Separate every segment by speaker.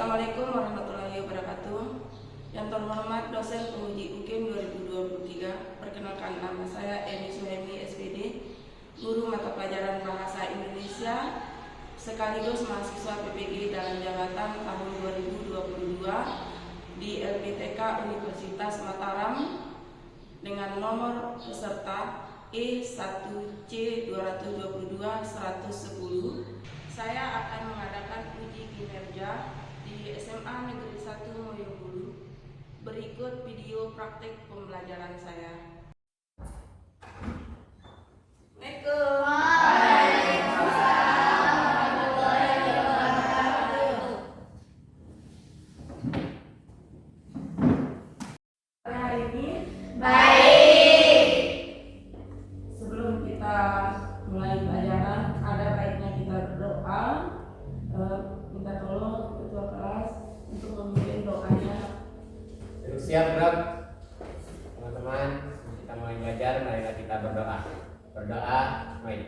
Speaker 1: Assalamualaikum warahmatullahi wabarakatuh. Yang terhormat dosen penguji UKIM 2023, perkenalkan nama saya Eni Suhemi SPD, guru mata pelajaran Bahasa Indonesia sekaligus mahasiswa PPG dalam jabatan tahun 2022 di LPTK Universitas Mataram dengan nomor peserta E1C222-110. Saya akan mengadakan uji kinerja di SMA Negeri 1 Moyobulu. Berikut video praktik pembelajaran saya. Hari ini baik. Sebelum kita mulai pelajaran, ada baiknya kita berdoa, minta tolong ketua kelas untuk memimpin doanya.
Speaker 2: Siap, Bro. Teman-teman, kita mulai belajar, marilah kita berdoa. Berdoa, baik.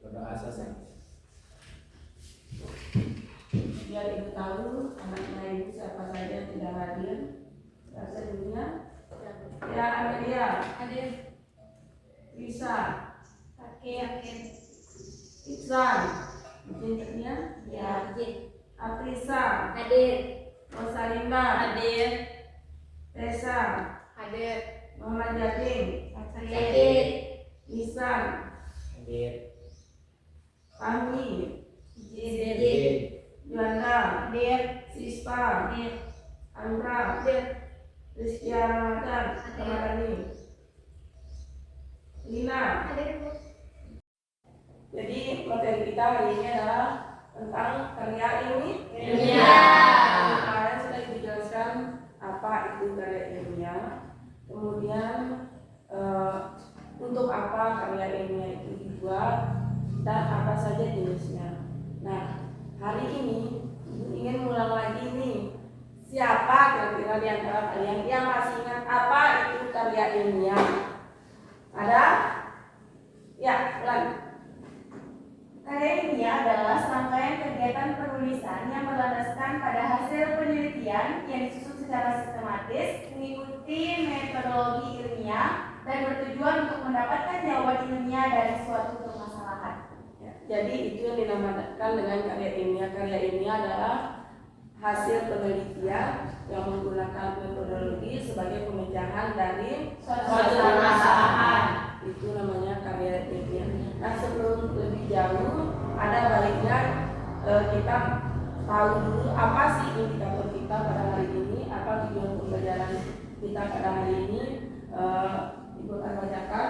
Speaker 2: Berdoa selesai.
Speaker 1: Biar ibu tahu anaknya ibu siapa saja yang tidak hadir. Bahasa dunia. Ya, Amelia. Hadir. Lisa. Hadir. Iksan. Cinta. Ya. Aprisa.
Speaker 3: Hadir.
Speaker 1: Rosalinda.
Speaker 3: Hadir.
Speaker 1: Tessa.
Speaker 3: Hadir.
Speaker 1: Muhammad Yakin.
Speaker 3: Hadir.
Speaker 1: Lisan.
Speaker 2: Hadir.
Speaker 1: Fahmi.
Speaker 3: Hadir.
Speaker 1: Yuanda.
Speaker 3: Hadir.
Speaker 1: Sispa.
Speaker 3: Hadir.
Speaker 1: Andra. Rizky Ramadan. Ramadhani. Lina.
Speaker 3: Hadir.
Speaker 1: Jadi materi kita hari ini adalah tentang karya ilmiah. Kemarin sudah dijelaskan apa itu karya ilmiah. Kemudian untuk apa karya ilmiah itu dibuat dan apa saja jenisnya. Nah, hari ini Ibu ingin ulang lagi nih. Siapa kira-kira di antara kalian yang masih ingat apa itu karya ilmiah? Ada? Ya, ulang.
Speaker 3: Karya ilmiah adalah serangkaian kegiatan penulisan yang berlandaskan pada hasil penelitian yang disusun secara sistematis, mengikuti metodologi ilmiah, dan bertujuan untuk mendapatkan jawaban ilmiah dari suatu permasalahan.
Speaker 1: Ya, jadi itu yang dinamakan dengan karya ilmiah. Karya ilmiah adalah hasil penelitian yang menggunakan metodologi sebagai pemecahan dari suatu permasalahan. Itu namanya karya ilmiah. Nah, sebelum lebih jauh, ada baiknya kita tahu dulu apa sih indikator kita pada hari ini, apa tujuan pembelajaran kita pada hari ini. Ibu akan bacakan.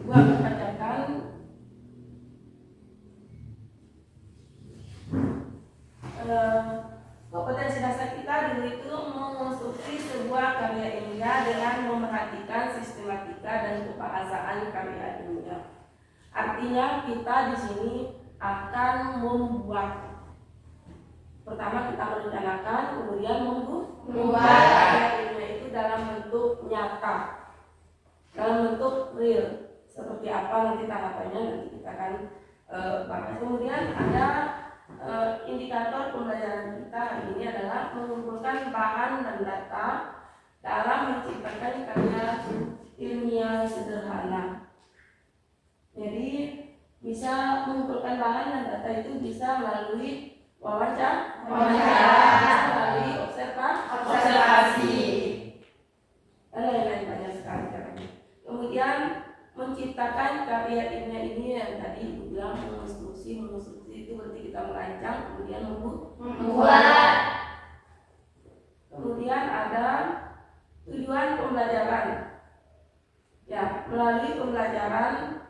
Speaker 1: Ibu akan bacakan kompetensi dasar kita dulu itu mengonstruksi sebuah karya ilmiah dengan memerhatikan sistematika dan kebahasaan karya ilmiah. Artinya kita di sini akan membuat. Pertama kita merencanakan, kemudian membuat karya ilmiah itu dalam bentuk nyata, dalam bentuk real. Seperti apa nanti tahapannya nanti kita akan bahas. Kemudian ada indikator pembelajaran kita hari ini adalah mengumpulkan bahan dan data dalam menciptakan karya ilmiah sederhana. Jadi bisa mengumpulkan bahan dan data itu bisa melalui wawancara, melalui observasi, dan lain-lain banyak sekali caranya. Kemudian menciptakan karya ilmiah ini yang tadi Ibu bilang mengonstruksi itu berarti kita merancang, kemudian membuat. Kemudian ada tujuan pembelajaran. Ya, melalui pembelajaran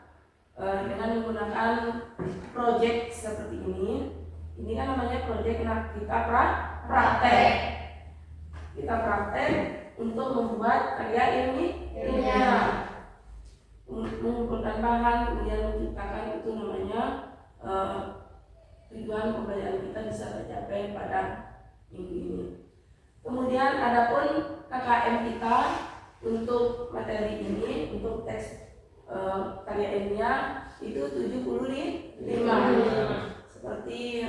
Speaker 1: dengan menggunakan proyek seperti ini. Ini kan namanya proyek. Nah, kita praktek. Kita praktek untuk membuat karya ilmiah. Mengumpulkan bahan, kemudian menciptakan, itu namanya tujuan pembelajaran kita bisa tercapai pada minggu ini. Kemudian adapun KKM kita untuk materi ini, untuk teks karya ilmiah itu 75. Seperti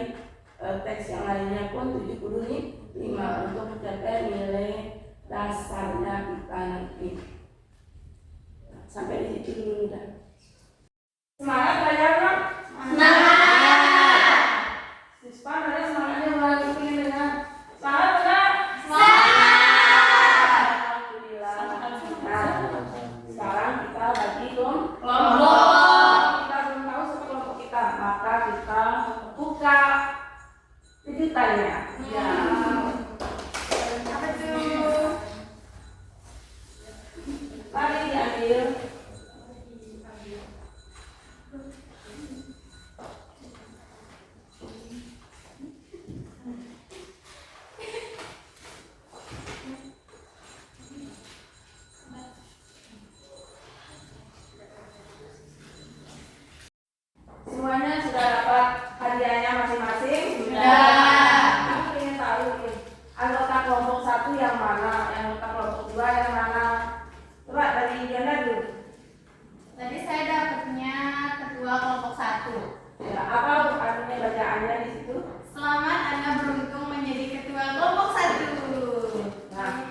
Speaker 1: teks yang lainnya pun 75 untuk mencapai nilai dasarnya kita nanti. Sampai di situ dulu dah. Semangat belajar, Bro.
Speaker 3: Semangat.
Speaker 1: Siswa ada semangatnya belajar ini dengan semangat enggak?
Speaker 3: Semangat.
Speaker 1: Alhamdulillah. Nah, sekarang kita bagi
Speaker 3: Kelompok.
Speaker 1: Kita belum tahu siapa kelompok kita, maka kita buka kejutannya. Ya.
Speaker 3: Apa tuh?
Speaker 1: Mari diambil. Semuanya sudah dapat hadiahnya masing-masing?
Speaker 3: Sudah.
Speaker 1: Aku ingin tahu nih, anggota kelompok 1 yang mana, anggota kelompok 2 yang mana? Coba dari Diana dulu.
Speaker 3: Tadi saya dapatnya ketua kelompok 1.
Speaker 1: Ya, apa artinya bacaannya di situ?
Speaker 3: Selamat Anda beruntung menjadi ketua kelompok 1.
Speaker 1: Nah,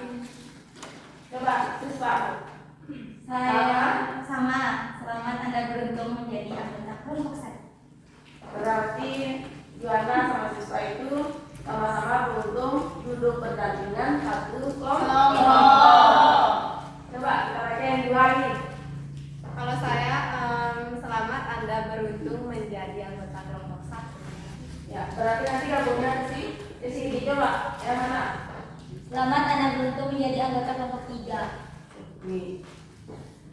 Speaker 1: coba siswa.
Speaker 3: Saya sama. Selamat Anda beruntung menjadi anggota kelompok 1.
Speaker 1: Berarti Diana sama siswa itu sama-sama beruntung duduk berdampingan satu kelompok. Coba kita baca yang dua nih.
Speaker 4: Kalau saya, selamat Anda beruntung menjadi anggota kelompok 1.
Speaker 1: Ya, berarti nanti gabungnya di sini coba yang mana?
Speaker 3: Selamat Anda beruntung menjadi anggota kelompok 3.
Speaker 1: Nih.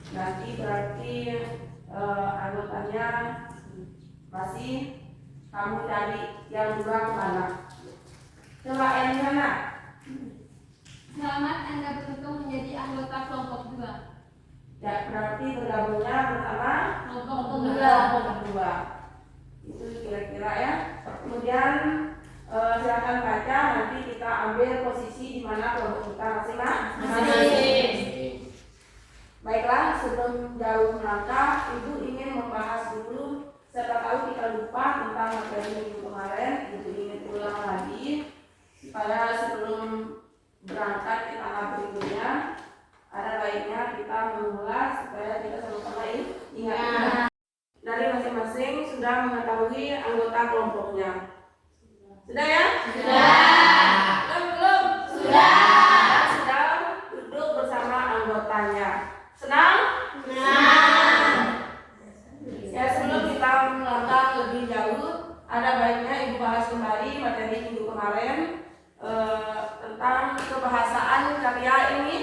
Speaker 1: Nanti berarti anggotanya masih kamu cari yang dua kemana? Coba yang mana?
Speaker 3: Selamat Anda beruntung menjadi anggota kelompok 2.
Speaker 1: Ya, berarti bergabungnya bersama
Speaker 3: Kelompok
Speaker 1: kelompok dua. Itu kira-kira ya. Kemudian silakan baca, nanti kita ambil posisi di mana kelompok kita masing-masing. Baiklah, sebelum jauh melangkah, Ibu ingin membahas dulu. Siapa tahu kita lupa tentang materi minggu kemarin, Ibu ingin ulang lagi supaya sebelum berangkat ke tahap berikutnya, ada baiknya kita mengulas supaya kita sama-sama ingat. Dari masing-masing sudah mengetahui anggota kelompoknya. Sudah ya? Sudah. Belum? Sudah. Sudah duduk bersama anggotanya. Senang? Ya, sebelum kita melangkah lebih jauh, ada baiknya Ibu bahas kembali materi minggu kemarin tentang kebahasaan karya ini.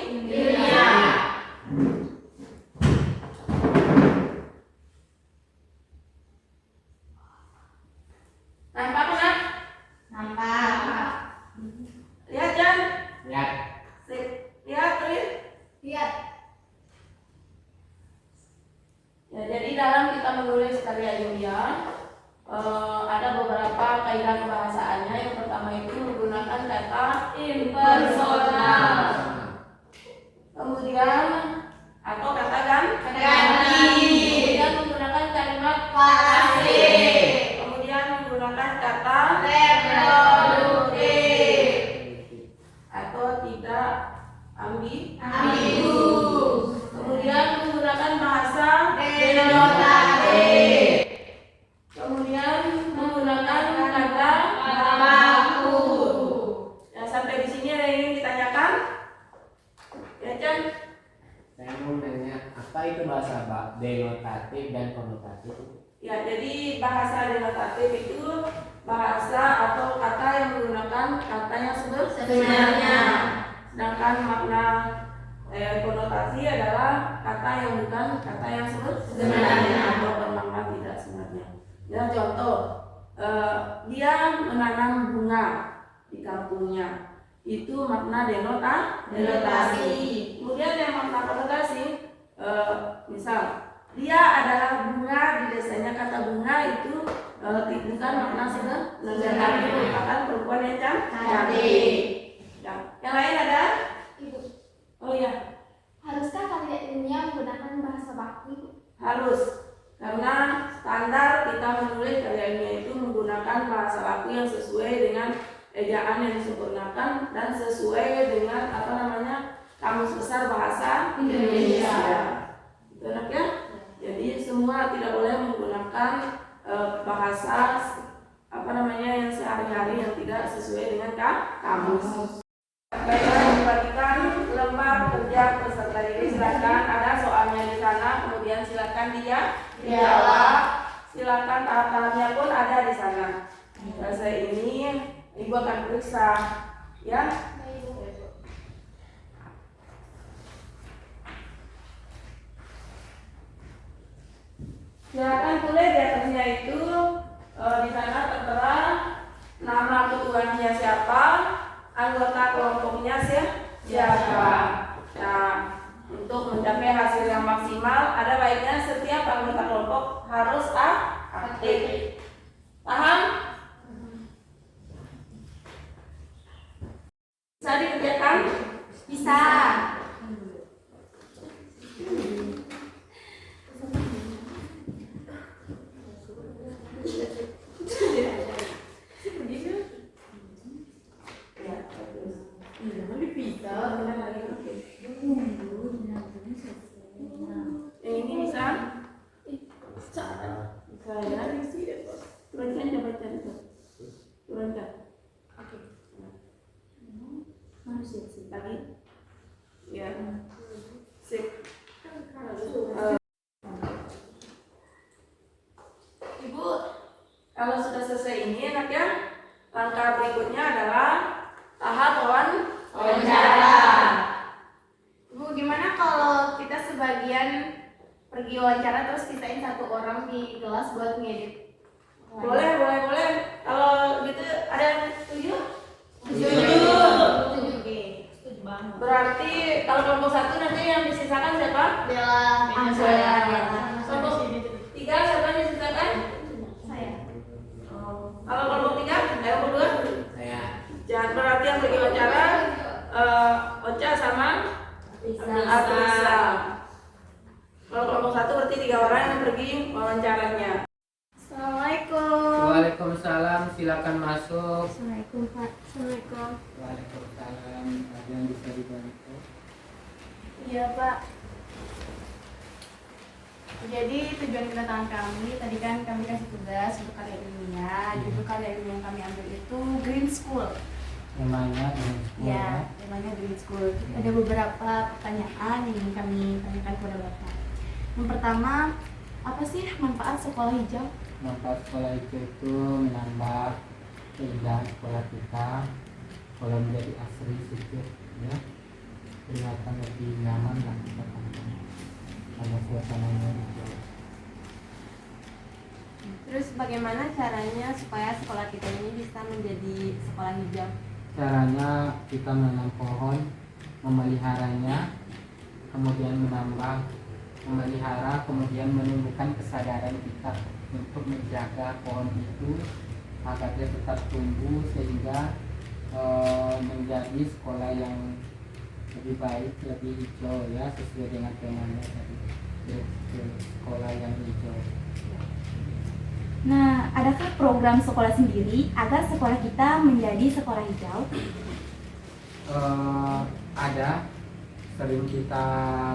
Speaker 1: Nampak kan?
Speaker 3: Nampak.
Speaker 1: Lihat Jan?
Speaker 2: Lihat.
Speaker 1: Sip. Lihat Trin?
Speaker 3: Lihat.
Speaker 1: Ya, jadi dalam kita menulis karya ilmiah ada beberapa kaidah kebahasaannya. Yang pertama itu menggunakan kata impersonal. Kemudian atau kata ganti. Kemudian menggunakan kalimat
Speaker 3: pasif.
Speaker 1: Kemudian menggunakan kata
Speaker 3: Reproduktif.
Speaker 1: atau tidak
Speaker 3: Ambigu.
Speaker 1: Kemudian menggunakan bahasa
Speaker 3: Denotatif.
Speaker 1: Kemudian menggunakan kata
Speaker 3: Baku.
Speaker 1: Ya, sampai di sini ada yang ingin ditanyakan? Ya, Chan?
Speaker 2: Saya mau nanya, apa itu bahasa denotatif dan konotatif?
Speaker 1: Ya, jadi bahasa denotatif itu bahasa atau kata yang menggunakan kata yang sebenarnya. Sedangkan makna konotasi adalah kata yang bukan kata yang sebenarnya atau bermakna tidak sebenarnya. Ya, contoh, dia menanam bunga di kampungnya. Itu makna denotasi. Kemudian yang makna konotasi, misal dia adalah bunga di desanya. Kata bunga itu bukan makna sebenarnya, tapi merupakan perempuan yang cantik. Yang lain ada? Karena standar kita menulis karya ilmiah itu menggunakan bahasa baku yang sesuai dengan ejaan yang disempurnakan dan sesuai dengan Kamus Besar Bahasa Indonesia. Benar ya? Jadi semua tidak boleh menggunakan bahasa yang sehari-hari yang tidak sesuai dengan kamus. Baiklah, dibagikan lembar kerja peserta didik. Silakan, ada soalnya di sana, kemudian silakan dijawab. Silakan tahap-tahapnya pun ada di sana. Selesai ini ibu akan periksa, ya. Silakan tulis di atasnya itu di sana tertera nama ketuanya siapa, anggota kelompoknya siapa. Nah, untuk mencapai hasil yang maksimal, ada baiknya setiap anggota kelompok harus aktif. Paham? Bisa dikerjakan?
Speaker 3: Bisa.
Speaker 1: Yang ini bisa? Bisa ya. Turunkan, coba cari. Turunkan. Oke. Manusia sih lagi. Ya. Sip. Ibu, kalau sudah selesai ini enak ya. Langkah berikutnya adalah tahap wawancara.
Speaker 3: Bu, gimana kalau kita sebagian pergi wawancara terus kitain satu orang di kelas buat ngedit?
Speaker 1: Boleh. Kalau gitu ada yang setuju?
Speaker 3: Setuju. Oke.
Speaker 1: Berarti kalau kelompok 1 nanti yang disisakan siapa?
Speaker 3: Bella.
Speaker 1: Kelompok 3 siapa yang disisakan?
Speaker 3: Saya.
Speaker 1: Kalau kelompok 3, ayo berdua.
Speaker 2: Saya.
Speaker 1: Jangan berarti yang pergi wawancara Ocha sama Atrisa. Kalau kelompok 1 berarti 3 orang yang pergi wawancaranya.
Speaker 3: Assalamualaikum.
Speaker 2: Waalaikumsalam, silakan masuk.
Speaker 3: Assalamualaikum Pak. Assalamualaikum.
Speaker 2: Waalaikumsalam, ada yang bisa dibantu?
Speaker 3: Iya Pak. Jadi tujuan kedatangan kami tadi kan kami kasih tugas untuk karya ilmiah. Judul karya ilmiah yang kami ambil itu Green School.
Speaker 2: Namanya
Speaker 3: Ya, temanya Green School. Ada beberapa pertanyaan yang ingin kami tanyakan kepada Bapak. Yang pertama, apa sih manfaat sekolah hijau?
Speaker 2: manfaat sekolah itu menambah keindahan sekolah kita, sekolah menjadi asri situ ya, kelihatan lebih nyaman lah kita ada suasananya hijau.
Speaker 4: Terus bagaimana caranya supaya sekolah kita ini bisa menjadi sekolah hijau?
Speaker 2: Caranya kita menanam pohon, memeliharanya, kemudian memelihara, kemudian menumbuhkan kesadaran kita untuk menjaga pohon itu agar dia tetap tumbuh sehingga menjadi sekolah yang lebih baik, lebih hijau ya, sesuai dengan temanya tadi, sekolah yang hijau.
Speaker 3: Nah, adakah program sekolah sendiri agar sekolah kita menjadi sekolah hijau?
Speaker 2: Ada, sering kita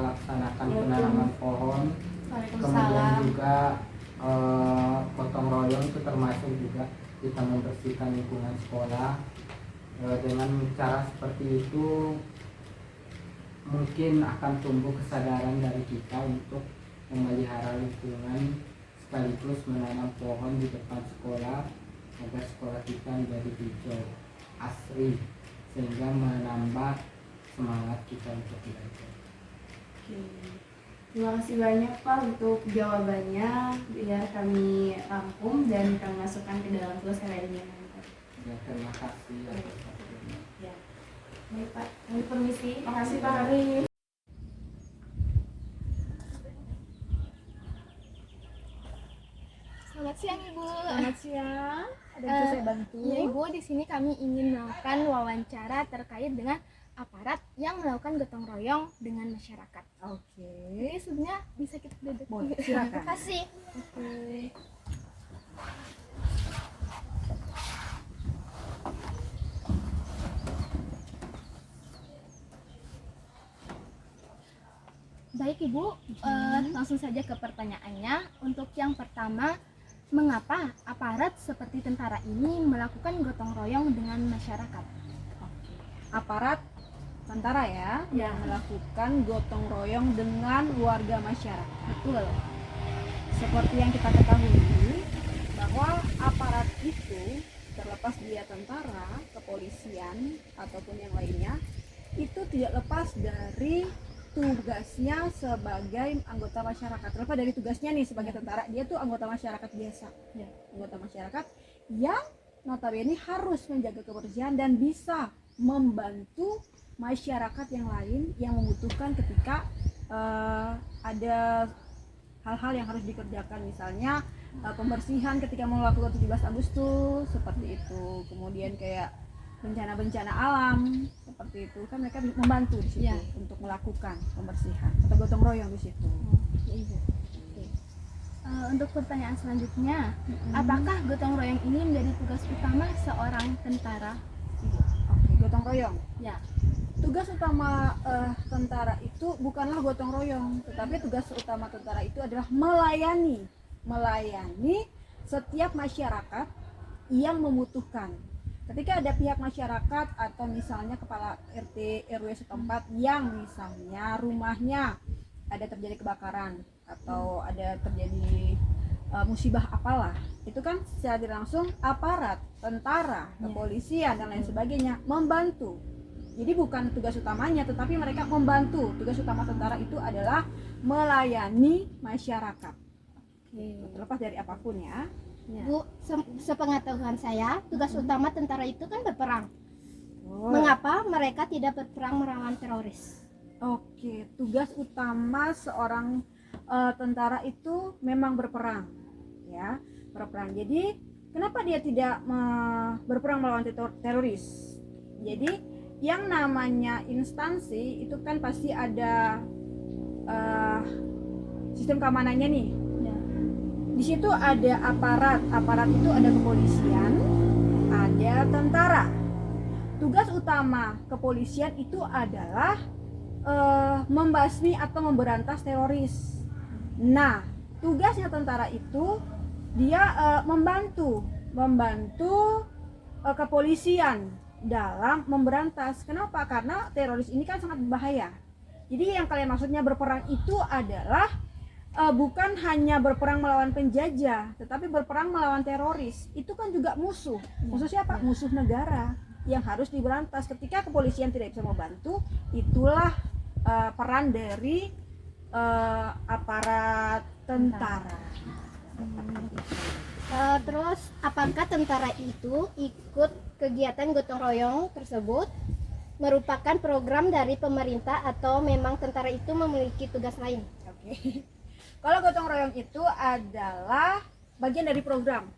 Speaker 2: laksanakan penanaman pohon, kemudian
Speaker 3: Waalaikumsalam.
Speaker 2: juga gotong royong itu termasuk juga kita membersihkan lingkungan sekolah. Dengan cara seperti itu mungkin akan tumbuh kesadaran dari kita untuk memelihara lingkungan sekaligus menanam pohon di depan sekolah agar sekolah kita menjadi hijau asri sehingga menambah semangat kita untuk belajar.
Speaker 3: Oke. Terima kasih banyak Pak untuk jawabannya, biar kami rangkum dan kami masukkan ke dalam tugas karya ilmiah nanti.
Speaker 2: Ya, terima kasih atas waktunya.
Speaker 3: Ya. Baik Pak, kami permisi.
Speaker 1: Makasih Pak Hari.
Speaker 5: Selamat siang Ibu.
Speaker 6: Selamat siang. Ada yang bisa saya bantu?
Speaker 5: Iya Ibu, di sini kami ingin melakukan wawancara terkait dengan aparat yang melakukan gotong royong dengan masyarakat.
Speaker 6: Oke.
Speaker 5: Jadi sebenarnya bisa kita duduk.
Speaker 6: Boleh, silakan.
Speaker 5: Terima kasih.
Speaker 6: Oke.
Speaker 5: Baik Ibu, langsung saja ke pertanyaannya. Untuk yang pertama, mengapa aparat seperti tentara ini melakukan gotong royong dengan masyarakat?
Speaker 6: Aparat tentara ya yang melakukan gotong royong dengan warga masyarakat.
Speaker 5: Betul.
Speaker 6: Seperti yang kita ketahui bahwa aparat itu terlepas dia tentara, kepolisian ataupun yang lainnya itu tidak lepas dari tugasnya sebagai anggota masyarakat. Terlepas dari tugasnya nih sebagai tentara, dia tuh anggota masyarakat biasa. Anggota masyarakat yang notabene harus menjaga kebersihan dan bisa membantu masyarakat yang lain yang membutuhkan ketika ada hal-hal yang harus dikerjakan, misalnya pembersihan ketika mau melakukan 17 Agustus seperti itu, kemudian kayak bencana-bencana alam seperti itu kan mereka membantu di situ untuk melakukan pembersihan atau gotong royong di situ.
Speaker 5: Untuk pertanyaan selanjutnya, apakah gotong royong ini menjadi tugas utama seorang tentara?
Speaker 6: Oke, gotong royong.
Speaker 5: Ya.
Speaker 6: Tugas utama tentara itu bukanlah gotong royong, tetapi tugas utama tentara itu adalah melayani setiap masyarakat yang membutuhkan. Ketika ada pihak masyarakat atau misalnya kepala RT RW setempat yang misalnya rumahnya ada terjadi kebakaran atau ada terjadi musibah apalah, itu kan secara tidak langsung aparat, tentara, kepolisian dan lain sebagainya membantu. Jadi bukan tugas utamanya, tetapi mereka membantu. Tugas utama tentara itu adalah melayani masyarakat. Terlepas dari apapun ya.
Speaker 5: Bu, sepengetahuan saya, tugas utama tentara itu kan berperang. Mengapa mereka tidak berperang melawan teroris?
Speaker 6: Oke, tugas utama seorang tentara itu memang berperang, ya, berperang. Jadi kenapa dia tidak berperang melawan teroris? Jadi yang namanya instansi itu kan pasti ada sistem keamanannya nih. Di situ ada aparat itu ada kepolisian, ada tentara. Tugas utama kepolisian itu adalah membasmi atau memberantas teroris. Nah, tugasnya tentara itu dia membantu kepolisian dalam memberantas. Kenapa? Karena teroris ini kan sangat berbahaya. Jadi yang kalian maksudnya berperang itu adalah bukan hanya berperang melawan penjajah, tetapi berperang melawan teroris. Itu kan juga musuh. Musuh siapa? Musuh negara yang harus diberantas. Ketika kepolisian tidak bisa membantu, itulah peran dari aparat tentara.
Speaker 5: Terus, apakah tentara itu ikut kegiatan gotong royong tersebut merupakan program dari pemerintah atau memang tentara itu memiliki tugas lain?
Speaker 6: Oke. Kalau gotong royong itu adalah bagian dari program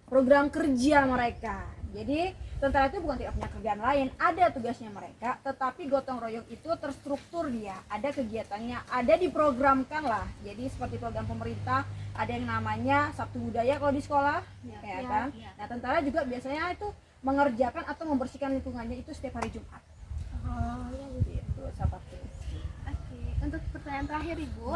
Speaker 6: kerja mereka. Jadi tentara itu bukan tidak punya kerjaan lain, ada tugasnya mereka, tetapi gotong royong itu terstruktur dia, ada kegiatannya, ada diprogramkan lah. Jadi seperti program pemerintah, ada yang namanya Sabtu Budaya kalau di sekolah, kan? Nah tentara juga biasanya itu mengerjakan atau membersihkan lingkungannya itu setiap hari Jumat. Gitu, seperti itu.
Speaker 5: Untuk pertanyaan terakhir Ibu,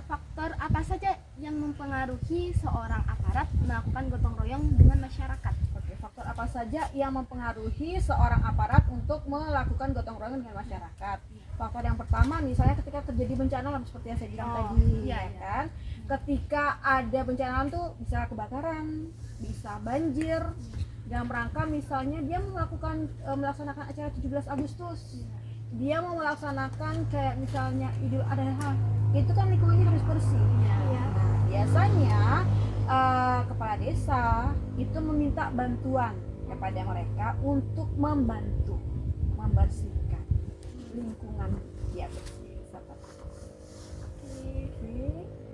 Speaker 5: faktor apa saja yang mempengaruhi seorang aparat melakukan gotong royong dengan masyarakat?
Speaker 6: Oke, faktor apa saja yang mempengaruhi seorang aparat untuk melakukan gotong royong dengan masyarakat? Faktor yang pertama misalnya ketika terjadi bencana alam seperti yang saya bilang tadi, kan? Ketika ada bencana alam tuh bisa kebakaran, bisa banjir, dalam rangka misalnya dia melaksanakan acara 17 Agustus. Dia mau melaksanakan kayak misalnya Idul Adha, itu kan lingkungannya harus bersih. Nah, biasanya kepala desa itu meminta bantuan kepada mereka untuk membantu membersihkan lingkungan dia bersih.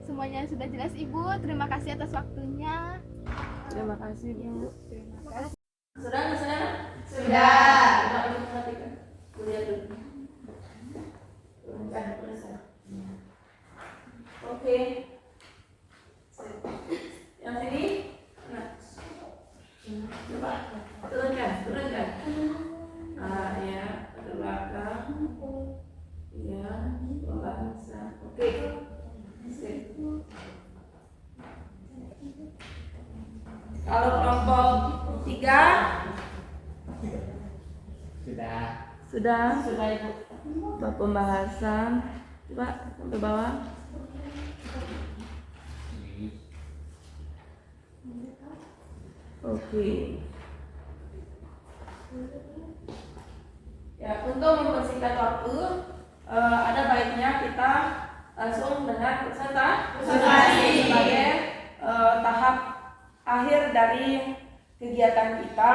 Speaker 5: Semuanya sudah jelas Ibu, terima kasih atas waktunya.
Speaker 6: Terima kasih Bu.
Speaker 5: Terima kasih.
Speaker 1: Sudah? Kuliah dulu. Oke. Kalau kelompok 3 sudah Ibu. Untuk pembahasan coba sampai bawah. Oke. Ya, untuk mempersingkat waktu, ada baiknya kita langsung dengan presentasi sebagai tahap akhir dari kegiatan kita,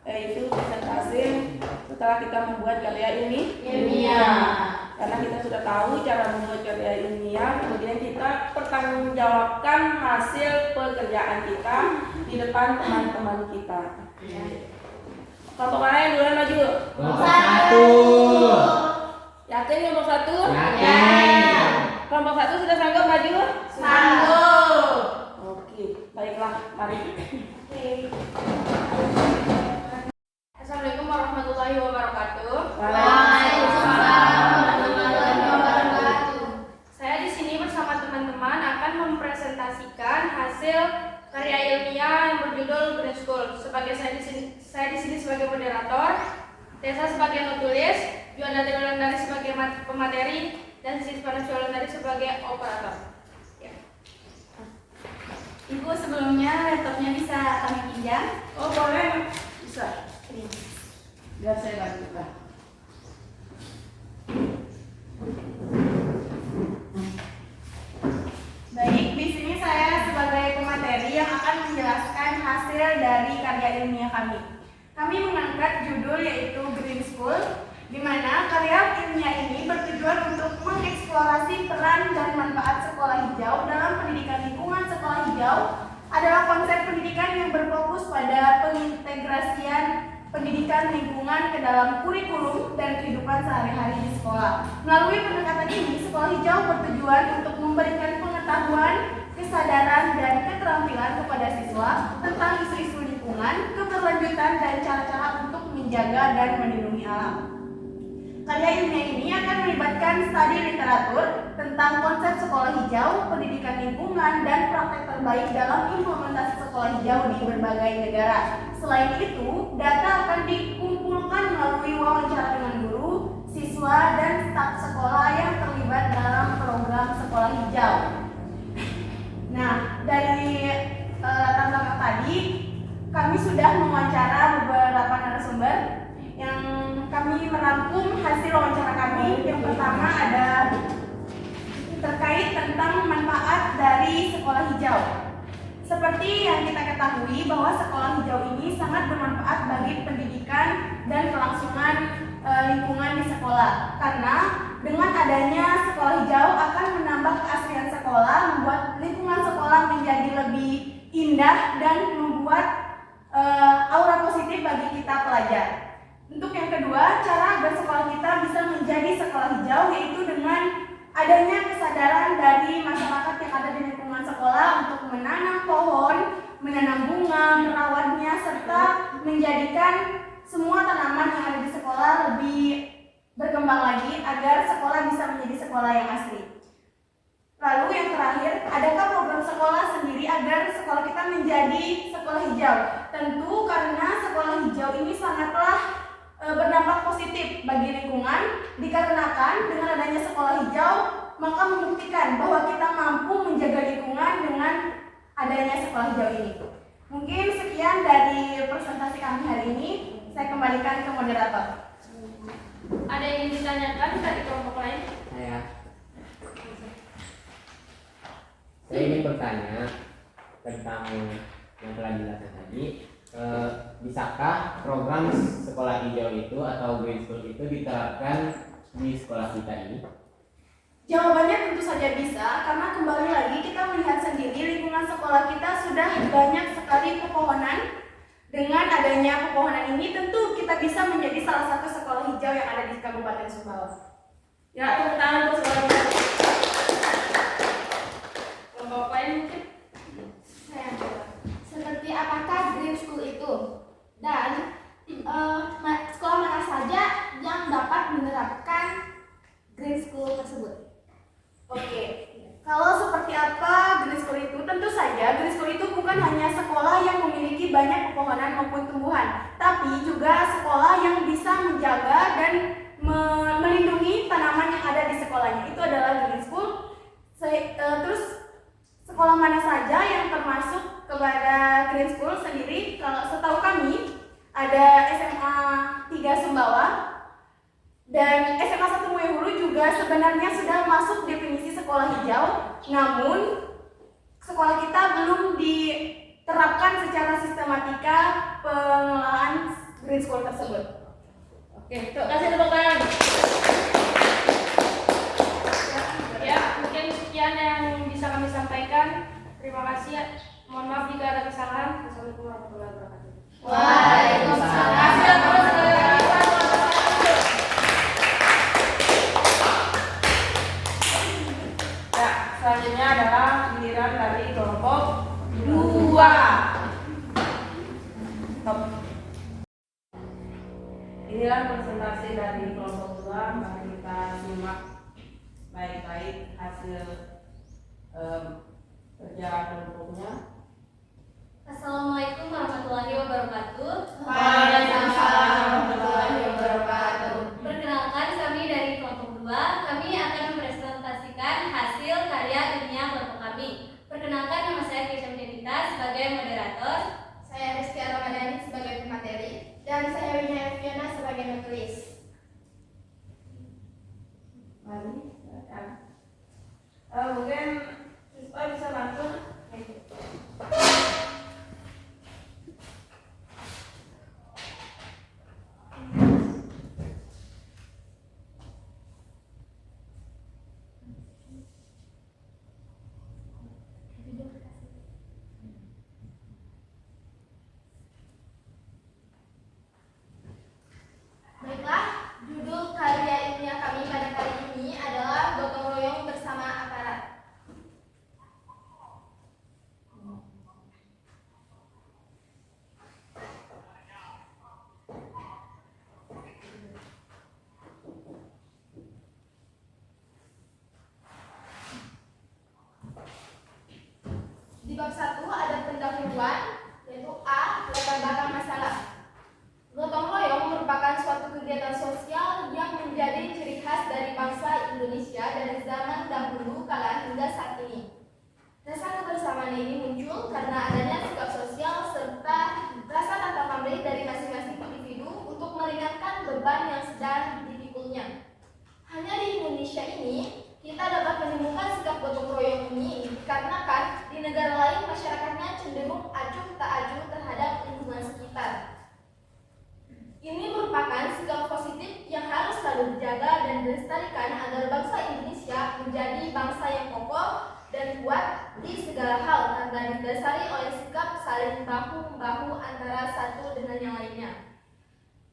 Speaker 1: yaitu presentasi setelah kita membuat karya ilmiah. Karena kita sudah tahu cara membuat karya ilmiah, kemudian kita pertanggungjawabkan hasil pekerjaan kita di depan teman-teman kita. Kelompok mana yang duluan maju?
Speaker 2: Kelompok 1.
Speaker 1: Yakin kelompok 1?
Speaker 2: Yakin.
Speaker 1: Kelompok 1 sudah sanggup maju?
Speaker 3: Sanggup.
Speaker 1: Oke, baiklah, mari.
Speaker 4: Assalamualaikum warahmatullahi wabarakatuh.
Speaker 3: Waalaikumsalam warahmatullahi wabarakatuh.
Speaker 4: Saya di sini bersama teman-teman akan mempresentasikan hasil karya ilmiah yang berjudul Green School. Saya di sini sebagai moderator, Tessa sebagai penulis, Juanda Wulandari sebagai pemateri, dan Sisi Wulandari sebagai operator. Ya.
Speaker 3: Ibu, sebelumnya laptopnya bisa kami pinjam?
Speaker 1: Oh, boleh. Bisa. Biar saya bantukan.
Speaker 3: Baik, di sini saya sebagai pemateri yang akan menjelaskan hasil dari karya ilmiah kami. Kami mengangkat judul yaitu Green School, di mana karya ilmiah ini bertujuan untuk mengeksplorasi peran dan manfaat sekolah hijau dalam pendidikan lingkungan. Sekolah hijau adalah konsep pendidikan yang berfokus pada pengintegrasian pendidikan lingkungan ke dalam kurikulum dan kehidupan sehari-hari di sekolah. Melalui pendekatan ini, sekolah hijau bertujuan untuk memberikan pengetahuan, kesadaran, dan keterampilan kepada siswa tentang isu-isu lingkungan, keberlanjutan, dan cara-cara untuk menjaga dan melindungi alam. Karya ilmiah ini akan melibatkan studi literatur tentang konsep sekolah hijau, pendidikan lingkungan, dan praktek terbaik dalam implementasi sekolah hijau di berbagai negara. Selain itu, data akan dikumpulkan melalui wawancara dengan guru, siswa, dan staf sekolah yang terlibat dalam program sekolah hijau. Nah, dari latar belakang tadi, kami sudah mewawancara beberapa narasumber yang kami merangkum hasil wawancara kami. Yang pertama ada terkait tentang manfaat dari sekolah hijau. Seperti yang kita ketahui bahwa sekolah hijau ini sangat bermanfaat bagi pendidikan dan kelangsungan lingkungan di sekolah. Karena dengan adanya sekolah hijau akan menambah keasrian sekolah, membuat lingkungan sekolah menjadi lebih indah dan membuat aura positif bagi kita pelajar. Untuk yang kedua, cara agar sekolah kita bisa menjadi sekolah hijau yaitu dengan adanya kesadaran dari masyarakat yang ada di lingkungan sekolah untuk menanam pohon, menanam bunga, merawatnya, serta menjadikan semua tanaman yang ada di sekolah lebih berkembang lagi agar sekolah bisa menjadi sekolah yang asli. Lalu yang terakhir, adakah program sekolah sendiri agar sekolah kita menjadi sekolah hijau? Tentu karena sekolah hijau ini sangatlah berdampak positif bagi lingkungan, dikarenakan dengan adanya sekolah hijau maka membuktikan bahwa kita mampu menjaga lingkungan dengan adanya sekolah hijau ini. Mungkin sekian dari presentasi kami hari ini. Saya kembalikan ke moderator.
Speaker 4: Ada yang ingin ditanyakan dari kelompok lain?
Speaker 7: Saya ingin bertanya tentang yang telah dijelaskan tadi. Bisakah program sekolah hijau itu atau Green School itu diterapkan di sekolah kita ini?
Speaker 3: Jawabannya tentu saja bisa, karena kembali lagi kita melihat sendiri lingkungan sekolah kita sudah banyak sekali pepohonan. Dengan adanya pepohonan ini tentu kita bisa menjadi salah satu sekolah hijau yang ada di Kabupaten Sumbawa.
Speaker 1: Ya, tepuk tangan untuk sekolah hijau. Kelompok lain mungkin?
Speaker 5: Saya seperti apakah Green School itu dan sekolah mana saja yang dapat menerapkan Green School tersebut?
Speaker 3: Oke, kalau seperti apa Green School itu? Tentu saja Green School itu bukan bukan hanya sekolah yang memiliki banyak pepohonan maupun tumbuhan, tapi juga sekolah yang bisa menjaga dan melindungi tanaman yang ada di sekolahnya. Itu adalah green school. Terus sekolah mana saja yang termasuk kepada green school sendiri? Kalau setahu kami ada SMA 3 Sumbawa dan SMA 1 Muehulu juga sebenarnya sudah masuk definisi sekolah hijau, namun sekolah kita belum diterapkan secara sistematika pengelolaan green school tersebut.
Speaker 1: Oke, kasih tepuk tangan.
Speaker 4: Ya, mungkin sekian yang bisa kami sampaikan. Terima kasih. Mohon maaf jika ada kesalahan. Wassalamualaikum warahmatullahi wabarakatuh.
Speaker 3: Waalaikumsalam.
Speaker 1: Ya, selanjutnya adalah giliran dari kelompok 2. Stop. Inilah presentasi dari kelompok 2. Mari kita simak baik-baik hasil kerja kelompoknya.
Speaker 8: Assalamualaikum warahmatullahi wabarakatuh.
Speaker 3: Waalaikumsalam warahmatullahi wabarakatuh.
Speaker 8: Perkenalkan, kami dari kelompok 2. Kami akan mempresentasikan hasil karya ilmiah kelompok kami. Perkenalkan, nama saya Keisha Medianita sebagai moderator.
Speaker 5: Saya Rizky Ramadhani sebagai pemateri dan saya Wina Fiona sebagai penulis.
Speaker 1: Mari, silakan. Mungkin siswa bisa langsung.
Speaker 5: Baiklah, judul karya ilmiah kami pada kali ini adalah Gotong Royong Bersama Aparat. Di bab 1 ada pendahuluan, yaitu A. Latar belakang masalah. Gotong royong merupakan suatu kegiatan sosial yang menjadi ciri khas dari bangsa Indonesia dari zaman dahulu kala hingga saat ini. Rasa kebersamaan ini muncul karena adanya sikap sosial serta rasa tata pamrih dari masing-masing individu untuk meringankan beban yang sedang dipikulnya. Hanya di Indonesia ini, kita dapat menemukan sikap gotong royong ini dikarenakan di negara lain masyarakatnya cenderung acuh tak acuh terhadap lingkungan sekitar. Ini merupakan sikap positif yang harus selalu dijaga dan dilestarikan agar bangsa Indonesia menjadi bangsa yang kokoh dan kuat di segala hal karena didasari oleh sikap saling bahu-membahu antara satu dengan yang lainnya.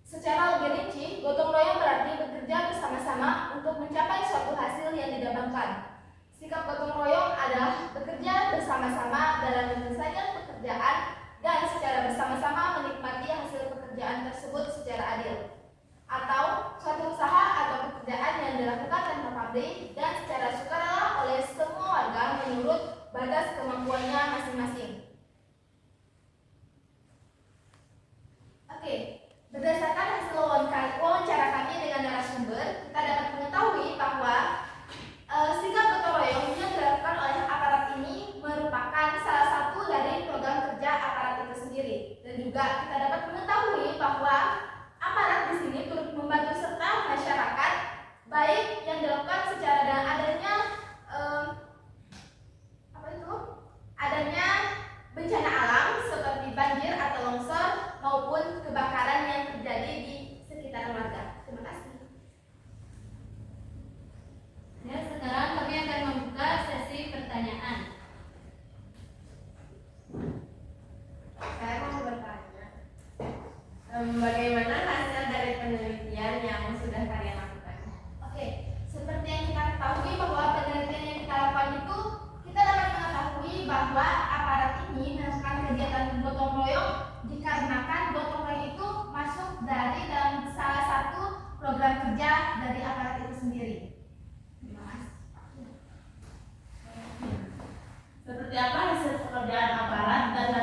Speaker 5: Secara lebih rinci, gotong royong berarti bekerja bersama-sama untuk mencapai suatu hasil yang didambakan. Sikap gotong royong adalah bekerja bersama-sama dalam menyelesaikan pekerjaan dan secara bersama-sama menikmati hasil pekerjaan tersebut secara adil. Atau suatu usaha atau pekerjaan yang dilakukan tanpa pamrih dan secara sukarela oleh semua warga menurut batas kemampuannya masing-masing. Oke, berdasarkan hasil wawancara kami dengan narasumber, kita dapat mengetahui bahwa sikap gotong royong yang dilakukan oleh aparat ini merupakan salah satu dari program kerja aparat itu sendiri. Dan juga kita dapat mengetahui bahwa aparat di sini turut membantu serta masyarakat, baik yang dilakukan secara dengan adanya adanya bencana alam seperti banjir atau longsor maupun kebakaran yang terjadi di sekitar warga. Terima kasih.
Speaker 8: Ya, sekarang kami akan membuka sesi pertanyaan.
Speaker 3: Saya mau bertanya, bagaimana hasil dari penelitian yang sudah kalian lakukan?
Speaker 5: Oke, seperti yang kita ketahui bahwa penelitian yang kita lakukan itu, kita dapat mengetahui bahwa aparat ini melakukan kegiatan gotong royong dikarenakan gotong royong itu masuk dari dalam salah satu program kerja dari aparat itu sendiri. Terima kasih.
Speaker 3: Seperti apa hasil pekerjaan aparat dan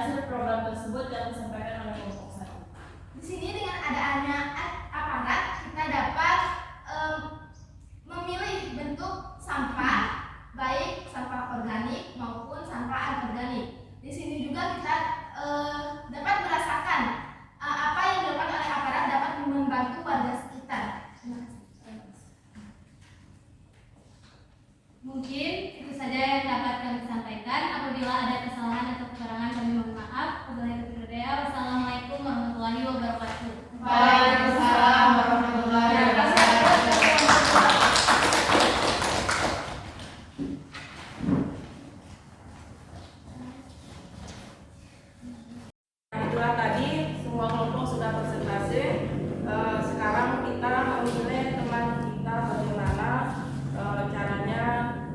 Speaker 1: alhamdulillah tadi semua kelompok sudah presentasi. Sekarang kita memilih teman kita bagaimana caranya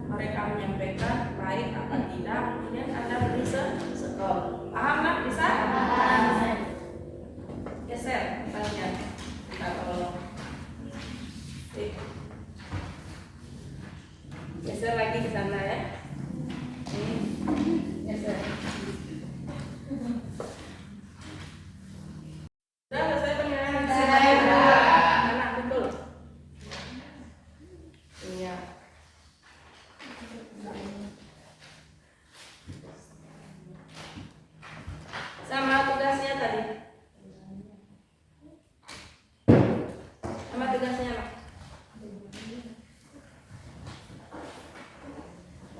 Speaker 1: mereka menyampaikan baik apa tidak. Kemudian Anda beri skor. Paham nak? Bisa? Geser misalnya. Kita tolong. Geser lagi ke sana ya. Ini geser. Sudah selesai penilaian. Anak betul. Iya. Sama tugasnya tadi. Sama tugasnya Pak.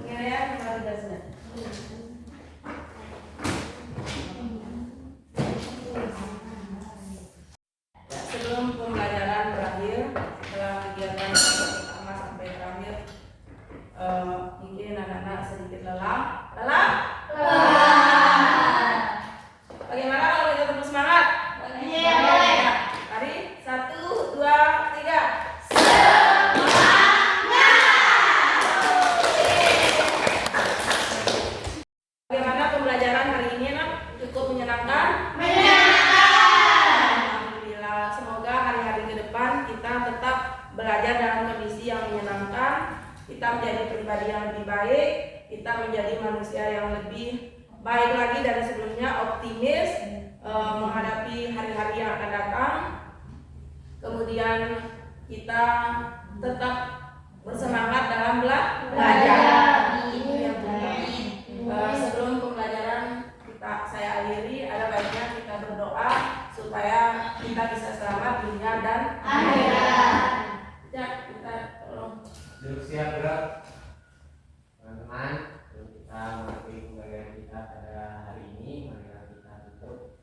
Speaker 1: Penilaian sama tugasnya. Ya, sebelum pembelajaran berakhir, setelah kegiatan pertama sampai terakhir, mungkin anak-anak sedikit lelah. Lelah? Bagaimana kalau kita terus semangat? Ya, mari 1, 2, 3. Bagaimana pembelajaran hari ini, Nak? Cukup menyenangkan? Alhamdulillah. Semoga hari-hari ke depan kita tetap belajar dalam kondisi yang menyenangkan. Kita menjadi pribadi yang lebih baik. Kita menjadi manusia yang lebih baik lagi dari sebelumnya, optimis menghadapi hari-hari yang akan datang. Kemudian kita tetap bersemangat dalam belajar. Itu yang penting. Sebelum pembelajaran saya akhiri, ada baiknya kita berdoa supaya kita bisa selamat dunia dan akhirat. Ya, kita tolong.
Speaker 7: Duduk siap gerak, teman-teman. Kita mengakhiri pembelajaran kita pada hari ini. Marilah kita tutup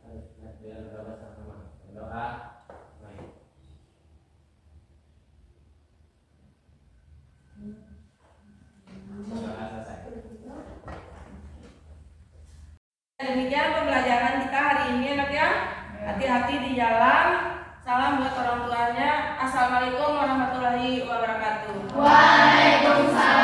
Speaker 7: dengan berdoa bersama-sama. Berdoa. Baik. Berdoa selesai.
Speaker 1: Demikian pembelajaran kita hari ini, anak ya. Hati-hati di jalan. Salam buat orang tuanya. Assalamualaikum warahmatullahi wabarakatuh.
Speaker 3: Waalaikumsalam.